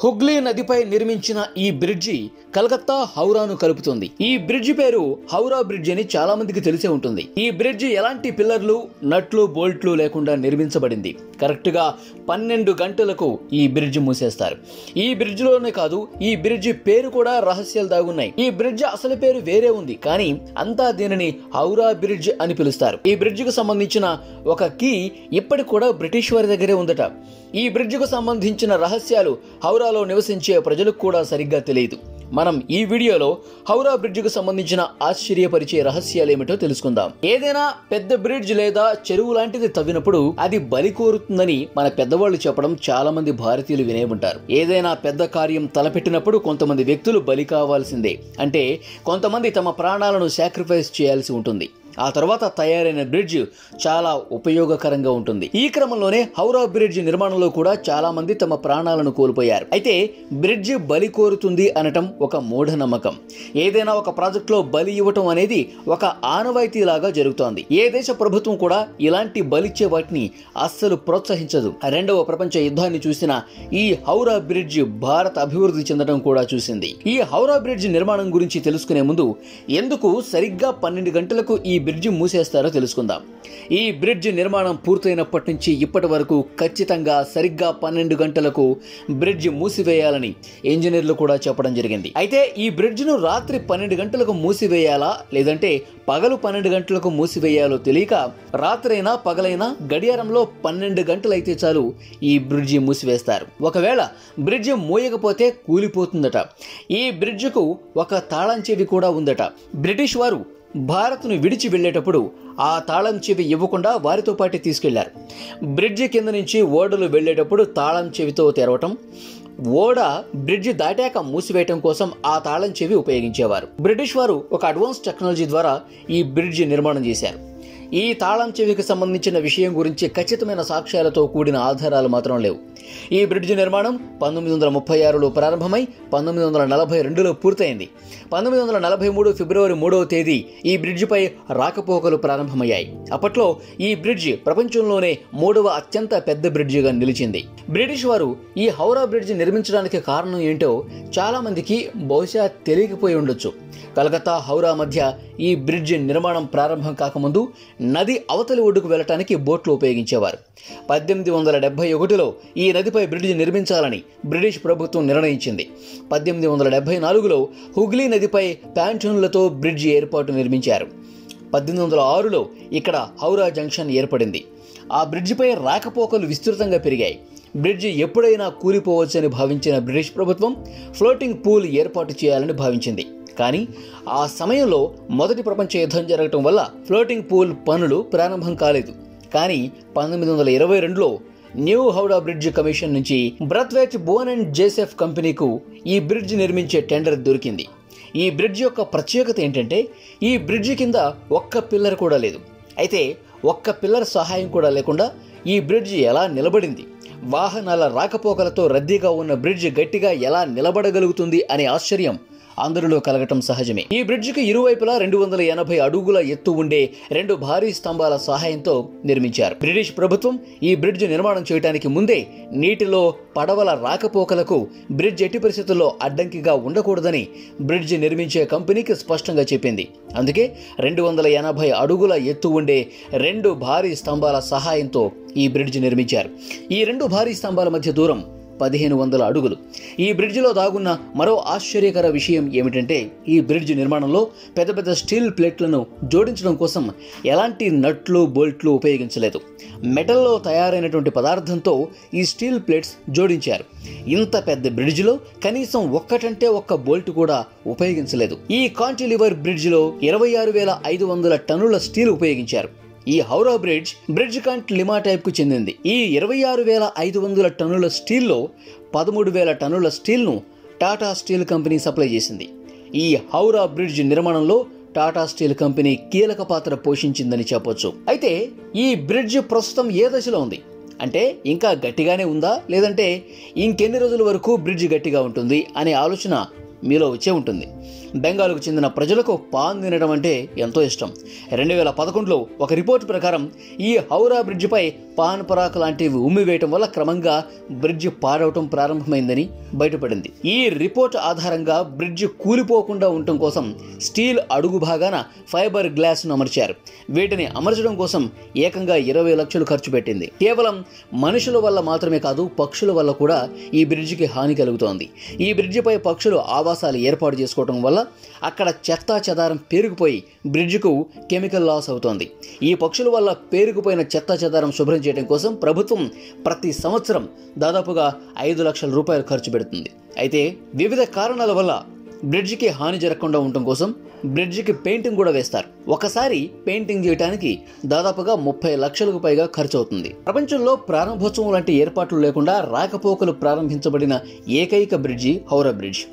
హుగ్లీ నదిపై నిర్మించిన ఈ బ్రిడ్జి కలకత్తా హౌరాను కలుపుతుంది. ఈ బ్రిడ్జి పేరు హౌరా బ్రిడ్జ్ అని చాలా మందికి తెలిసే ఉంటుంది. ఈ బ్రిడ్జి ఎలాంటి పిల్లర్లు, నట్లు, బోల్ట్లు లేకుండా నిర్మించబడింది. కరెక్ట్ గా 12 గంటలకు ఈ బ్రిడ్జి మూసేస్తారు. ఈ బ్రిడ్జ్ లోనే కాదు, ఈ బ్రిడ్జి పేరు కూడా రహస్యాలు దాగున్నాయి. ఈ బ్రిడ్జి అసలు పేరు వేరే ఉంది, కానీ అంతా దీనిని హౌరా బ్రిడ్జ్ అని పిలుస్తారు. ఈ బ్రిడ్జికి సంబంధించిన ఒక కీ ఇప్పటికి కూడా బ్రిటిష్ వారి దగ్గరే ఉందట. ఈ బ్రిడ్జికు సంబంధించిన రహస్యాలు హౌరాలో నివసించే ప్రజలకు కూడా సరిగ్గా తెలియదు. మనం ఈ వీడియోలో హౌరా బ్రిడ్జికి సంబంధించిన ఆశ్చర్యపరిచే రహస్యాలేమిటో తెలుసుకుందాం. ఏదైనా పెద్ద బ్రిడ్జ్ లేదా చెరువు లాంటిది తవ్వినప్పుడు అది బలి కోరుతుందని మన పెద్దవాళ్ళు చెప్పడం చాలా మంది భారతీయులు వినే ఉంటారు. ఏదైనా పెద్ద కార్యం తలపెట్టినప్పుడు కొంతమంది వ్యక్తులు బలి కావాల్సిందే. అంటే కొంతమంది తమ ప్రాణాలను సాక్రిఫైస్ చేయాల్సి ఉంటుంది. ఆ తర్వాత తయారైన బ్రిడ్జ్ చాలా ఉపయోగకరంగా ఉంటుంది. ఈ క్రమంలోనే హౌరా బ్రిడ్జ్ నిర్మాణంలో కూడా చాలా మంది తమ ప్రాణాలను కోల్పోయారు. అయితే బ్రిడ్జ్ బలి కోరుతుంది అనటం ఒక మూఢనమ్మకం. ఏదైనా ఒక ప్రాజెక్టులో బలి ఇవ్వటం అనేది ఒక ఆనవాయితీలాగా జరుగుతోంది. ఏ దేశ ప్రభుత్వం కూడా ఇలాంటి బలిచ్చే వాటిని అస్సలు ప్రోత్సహించదు. రెండవ ప్రపంచ యుద్ధాన్ని చూసిన ఈ హౌరా బ్రిడ్జ్ భారత్ అభివృద్ధి చెందడం కూడా చూసింది. ఈ హౌరా బ్రిడ్జ్ నిర్మాణం గురించి తెలుసుకునే ముందు ఎందుకు సరిగ్గా 12 గంటలకు ఈ బ్రిడ్జి మూసేస్తారో తెలుసుకుందాం. ఈ బ్రిడ్జ్ నిర్మాణం పూర్తయినప్పటి నుంచి ఇప్పటి వరకు ఖచ్చితంగా సరిగ్గా 12 గంటలకు బ్రిడ్జ్ మూసివేయాలని ఇంజనీర్లు కూడా చెప్పడం జరిగింది. అయితే ఈ బ్రిడ్జ్ ను రాత్రి 12 గంటలకు మూసివేయాలా లేదంటే పగలు 12 గంటలకు మూసివేయాలో తెలియక రాత్రైనా పగలైనా గడియారంలో 12 గంటలైతే చాలు ఈ బ్రిడ్జి మూసివేస్తారు. ఒకవేళ బ్రిడ్జి మూయకపోతే కూలిపోతుందట. ఈ బ్రిడ్జికు ఒక తాళం చెవి కూడా ఉందట. బ్రిటిష్ వారు భారత్ను విడిచి వెళ్లేటప్పుడు ఆ తాళం చెవి ఇవ్వకుండా వారితో పాటు తీసుకెళ్లారు. బ్రిడ్జి కింద నుంచి ఓడలు వెళ్లేటప్పుడు తాళం చెవితో తెరవటం, ఓడ బ్రిడ్జి దాటాక మూసివేయటం కోసం ఆ తాళం చెవి ఉపయోగించేవారు. బ్రిటిష్ వారు ఒక అడ్వాన్స్ టెక్నాలజీ ద్వారా ఈ బ్రిడ్జి నిర్మాణం చేశారు. ఈ తాళం చెవికి సంబంధించిన విషయం గురించి ఖచ్చితమైన సాక్ష్యాలతో కూడిన ఆధారాలు మాత్రం లేవు. ఈ బ్రిడ్జి నిర్మాణం 1936లో ప్రారంభమై 1942లో పూర్తయింది. 1943 ఫిబ్రవరి 3వ తేదీ ఈ బ్రిడ్జిపై రాకపోకలు ప్రారంభమయ్యాయి. అప్పట్లో ఈ బ్రిడ్జి ప్రపంచంలోనే 3వ అత్యంత పెద్ద బ్రిడ్జిగా నిలిచింది. బ్రిటిష్ వారు ఈ హౌరా బ్రిడ్జి నిర్మించడానికి కారణం ఏంటో చాలా మందికి బహుశా తెలియకపోయి ఉండొచ్చు. కలకత్తా హౌరా మధ్య ఈ బ్రిడ్జి నిర్మాణం ప్రారంభం కాకముందు నది అవతలి ఒడ్డుకు వెళ్లటానికి బోట్లు ఉపయోగించేవారు. 1871లో ఈ నదిపై బ్రిడ్జి నిర్మించాలని బ్రిటిష్ ప్రభుత్వం నిర్ణయించింది. 1874లో హుగ్లీ నదిపై ప్యాంటూన్లతో బ్రిడ్జి ఏర్పాటు నిర్మించారు. 1806లో ఇక్కడ హౌరా జంక్షన్ ఏర్పడింది. ఆ బ్రిడ్జిపై రాకపోకలు విస్తృతంగా పెరిగాయి. బ్రిడ్జి ఎప్పుడైనా కూలిపోవచ్చని భావించిన బ్రిటిష్ ప్రభుత్వం ఫ్లోటింగ్ పూల్ ఏర్పాటు చేయాలని భావించింది. కానీ ఆ సమయంలో మొదటి ప్రపంచ యుద్ధం జరగటం వల్ల ఫ్లోటింగ్ పూల్ పనులు ప్రారంభం కాలేదు. కానీ 1922లో న్యూ హౌరా బ్రిడ్జ్ కమిషన్ నుంచి బ్రత్వేట్ బోన్ అండ్ జోసెఫ్ కంపెనీకు ఈ బ్రిడ్జ్ నిర్మించే టెండర్ దొరికింది. ఈ బ్రిడ్జ్ యొక్క ప్రత్యేకత ఏంటంటే ఈ బ్రిడ్జి కింద ఒక్క పిల్లర్ కూడా లేదు. అయితే ఒక్క పిల్లర్ సహాయం కూడా లేకుండా ఈ బ్రిడ్జి ఎలా నిలబడింది? వాహనాల రాకపోకలతో రద్దీగా ఉన్న బ్రిడ్జ్ గట్టిగా ఎలా నిలబడగలుగుతుంది అనే ఆశ్చర్యం అందరిలో కలగటం సహజమే. ఈ బ్రిడ్జికి ఇరువైపులా 280 అడుగుల ఎత్తు ఉండే 2 భారీ స్తంభాల సహాయంతో నిర్మించారు. బ్రిటిష్ ప్రభుత్వం ఈ బ్రిడ్జ్ నిర్మాణం చేయడానికి ముందే నీటిలో పడవల రాకపోకలకు బ్రిడ్జ్ ఎట్టి పరిస్థితుల్లో అడ్డంకిగా ఉండకూడదని బ్రిడ్జ్ నిర్మించే కంపెనీకి స్పష్టంగా చెప్పింది. అందుకే 280 అడుగుల ఎత్తు ఉండే 2 భారీ స్తంభాల సహాయంతో ఈ బ్రిడ్జ్ నిర్మించారు. ఈ 2 భారీ స్తంభాల మధ్య దూరం 1500 అడుగులు. ఈ బ్రిడ్జిలో దాగున్న మరో ఆశ్చర్యకర విషయం ఏమిటంటే ఈ బ్రిడ్జ్ నిర్మాణంలో పెద్ద పెద్ద స్టీల్ ప్లేట్లను జోడించడం కోసం ఎలాంటి నట్లు, బోల్ట్లు ఉపయోగించలేదు. మెటల్లో తయారైనటువంటి పదార్థంతో ఈ స్టీల్ ప్లేట్స్ జోడించారు. ఇంత పెద్ద బ్రిడ్జిలో కనీసం ఒక్కటంటే ఒక్క బోల్ట్ కూడా ఉపయోగించలేదు. ఈ కాంటిలివర్ బ్రిడ్జిలో 26,500 టన్నుల స్టీల్ ఉపయోగించారు. ఈ Howrah bridge can't lima type కు చెందింది. ఈ 26,500 టన్నుల స్టీల్లో 13,000 టన్నుల స్టీల్ను టాటా స్టీల్ కంపెనీ సప్లై చేసింది. ఈ హౌరా బ్రిడ్జ్ నిర్మాణంలో టాటా స్టీల్ కంపెనీ కీలక పాత్ర పోషించిందని చెప్పొచ్చు. అయితే ఈ బ్రిడ్జ్ ప్రస్తుతం ఏ దశలో ఉంది? అంటే ఇంకా గట్టిగానే ఉందా లేదంటే ఇంకెన్ని రోజుల వరకు బ్రిడ్జ్ గట్టిగా ఉంటుంది అనే ఆలోచన మీలో వచ్చే ఉంటుంది. బెంగాల్కు చెందిన ప్రజలకు పాన్ తినడం అంటే ఎంతో ఇష్టం. 2011లో ఒక రిపోర్టు ప్రకారం ఈ హౌరా బ్రిడ్జిపై పాన్ పరాక్ లాంటివి ఉమ్మివేయటం వల్ల క్రమంగా బ్రిడ్జి పాడవటం ప్రారంభమైందని బయటపడింది. ఈ రిపోర్ట్ ఆధారంగా బ్రిడ్జి కూలిపోకుండా ఉండటం కోసం స్టీల్ అడుగు భాగాన ఫైబర్ గ్లాస్ను అమర్చారు. వీటిని అమర్చడం కోసం ఏకంగా 20 లక్షలు ఖర్చు పెట్టింది. కేవలం మనుషుల వల్ల మాత్రమే కాదు, పక్షుల వల్ల కూడా ఈ బ్రిడ్జికి హాని కలుగుతోంది. ఈ బ్రిడ్జిపై పక్షులు ఆవాసాలు ఏర్పాటు చేసుకోవడం వల్ల అక్కడ చెత్తా చెదారం పేరుకుపోయి బ్రిడ్జికు కెమికల్ లాస్ అవుతోంది. ఈ పక్షుల వల్ల పేరుకుపోయిన చెత్తా చెదారం శుభ్రం చేయడం కోసం ప్రభుత్వం ప్రతి సంవత్సరం దాదాపుగా 5 లక్షల రూపాయలు ఖర్చు పెడుతుంది. అయితే వివిధ కారణాల వల్ల బ్రిడ్జికి హాని జరగకుండా ఉండటం కోసం బ్రిడ్జికి పెయింటింగ్ కూడా వేస్తారు. ఒకసారి పెయింటింగ్ చేయడానికి దాదాపుగా 30 లక్షలకు పైగా ఖర్చు అవుతుంది. ప్రపంచంలో ప్రారంభోత్సవం లాంటి ఏర్పాట్లు లేకుండా రాకపోకలు ప్రారంభించబడిన ఏకైక బ్రిడ్జి హౌరా బ్రిడ్జ్.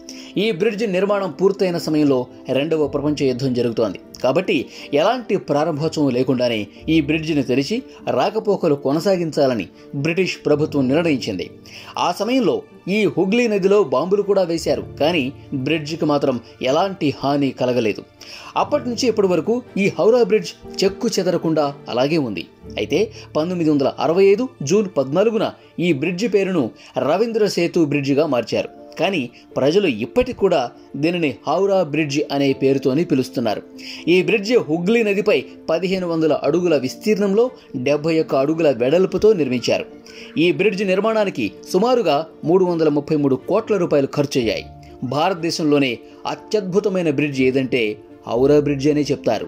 ఈ బ్రిడ్జి నిర్మాణం పూర్తయిన సమయంలో 2వ ప్రపంచ యుద్ధం జరుగుతోంది. కాబట్టి ఎలాంటి ప్రారంభోత్సవం లేకుండానే ఈ బ్రిడ్జిని తెరిచి రాకపోకలు కొనసాగించాలని బ్రిటిష్ ప్రభుత్వం నిర్ణయించింది. ఆ సమయంలో ఈ హుగ్లీ నదిలో బాంబులు కూడా వేశారు. కానీ బ్రిడ్జికి మాత్రం ఎలాంటి హాని కలగలేదు. అప్పటి నుంచి ఇప్పటి వరకు ఈ హౌరా బ్రిడ్జ్ చెక్కు చెదరకుండా అలాగే ఉంది. అయితే 1965 జూన్ 14న ఈ బ్రిడ్జి పేరును రవీంద్ర సేతు బ్రిడ్జిగా మార్చారు. కానీ ప్రజలు ఇప్పటికి కూడా దీనిని హౌరా బ్రిడ్జి అనే పేరుతోనే పిలుస్తున్నారు. ఈ బ్రిడ్జి హుగ్లీ నదిపై 1500 అడుగుల విస్తీర్ణంలో 71 అడుగుల వెడల్పుతో నిర్మించారు. ఈ బ్రిడ్జి నిర్మాణానికి సుమారుగా 333 కోట్ల రూపాయలు ఖర్చయ్యాయి. భారతదేశంలోనే అత్యద్భుతమైన బ్రిడ్జి ఏదంటే హౌరా బ్రిడ్జి అనే చెప్తారు.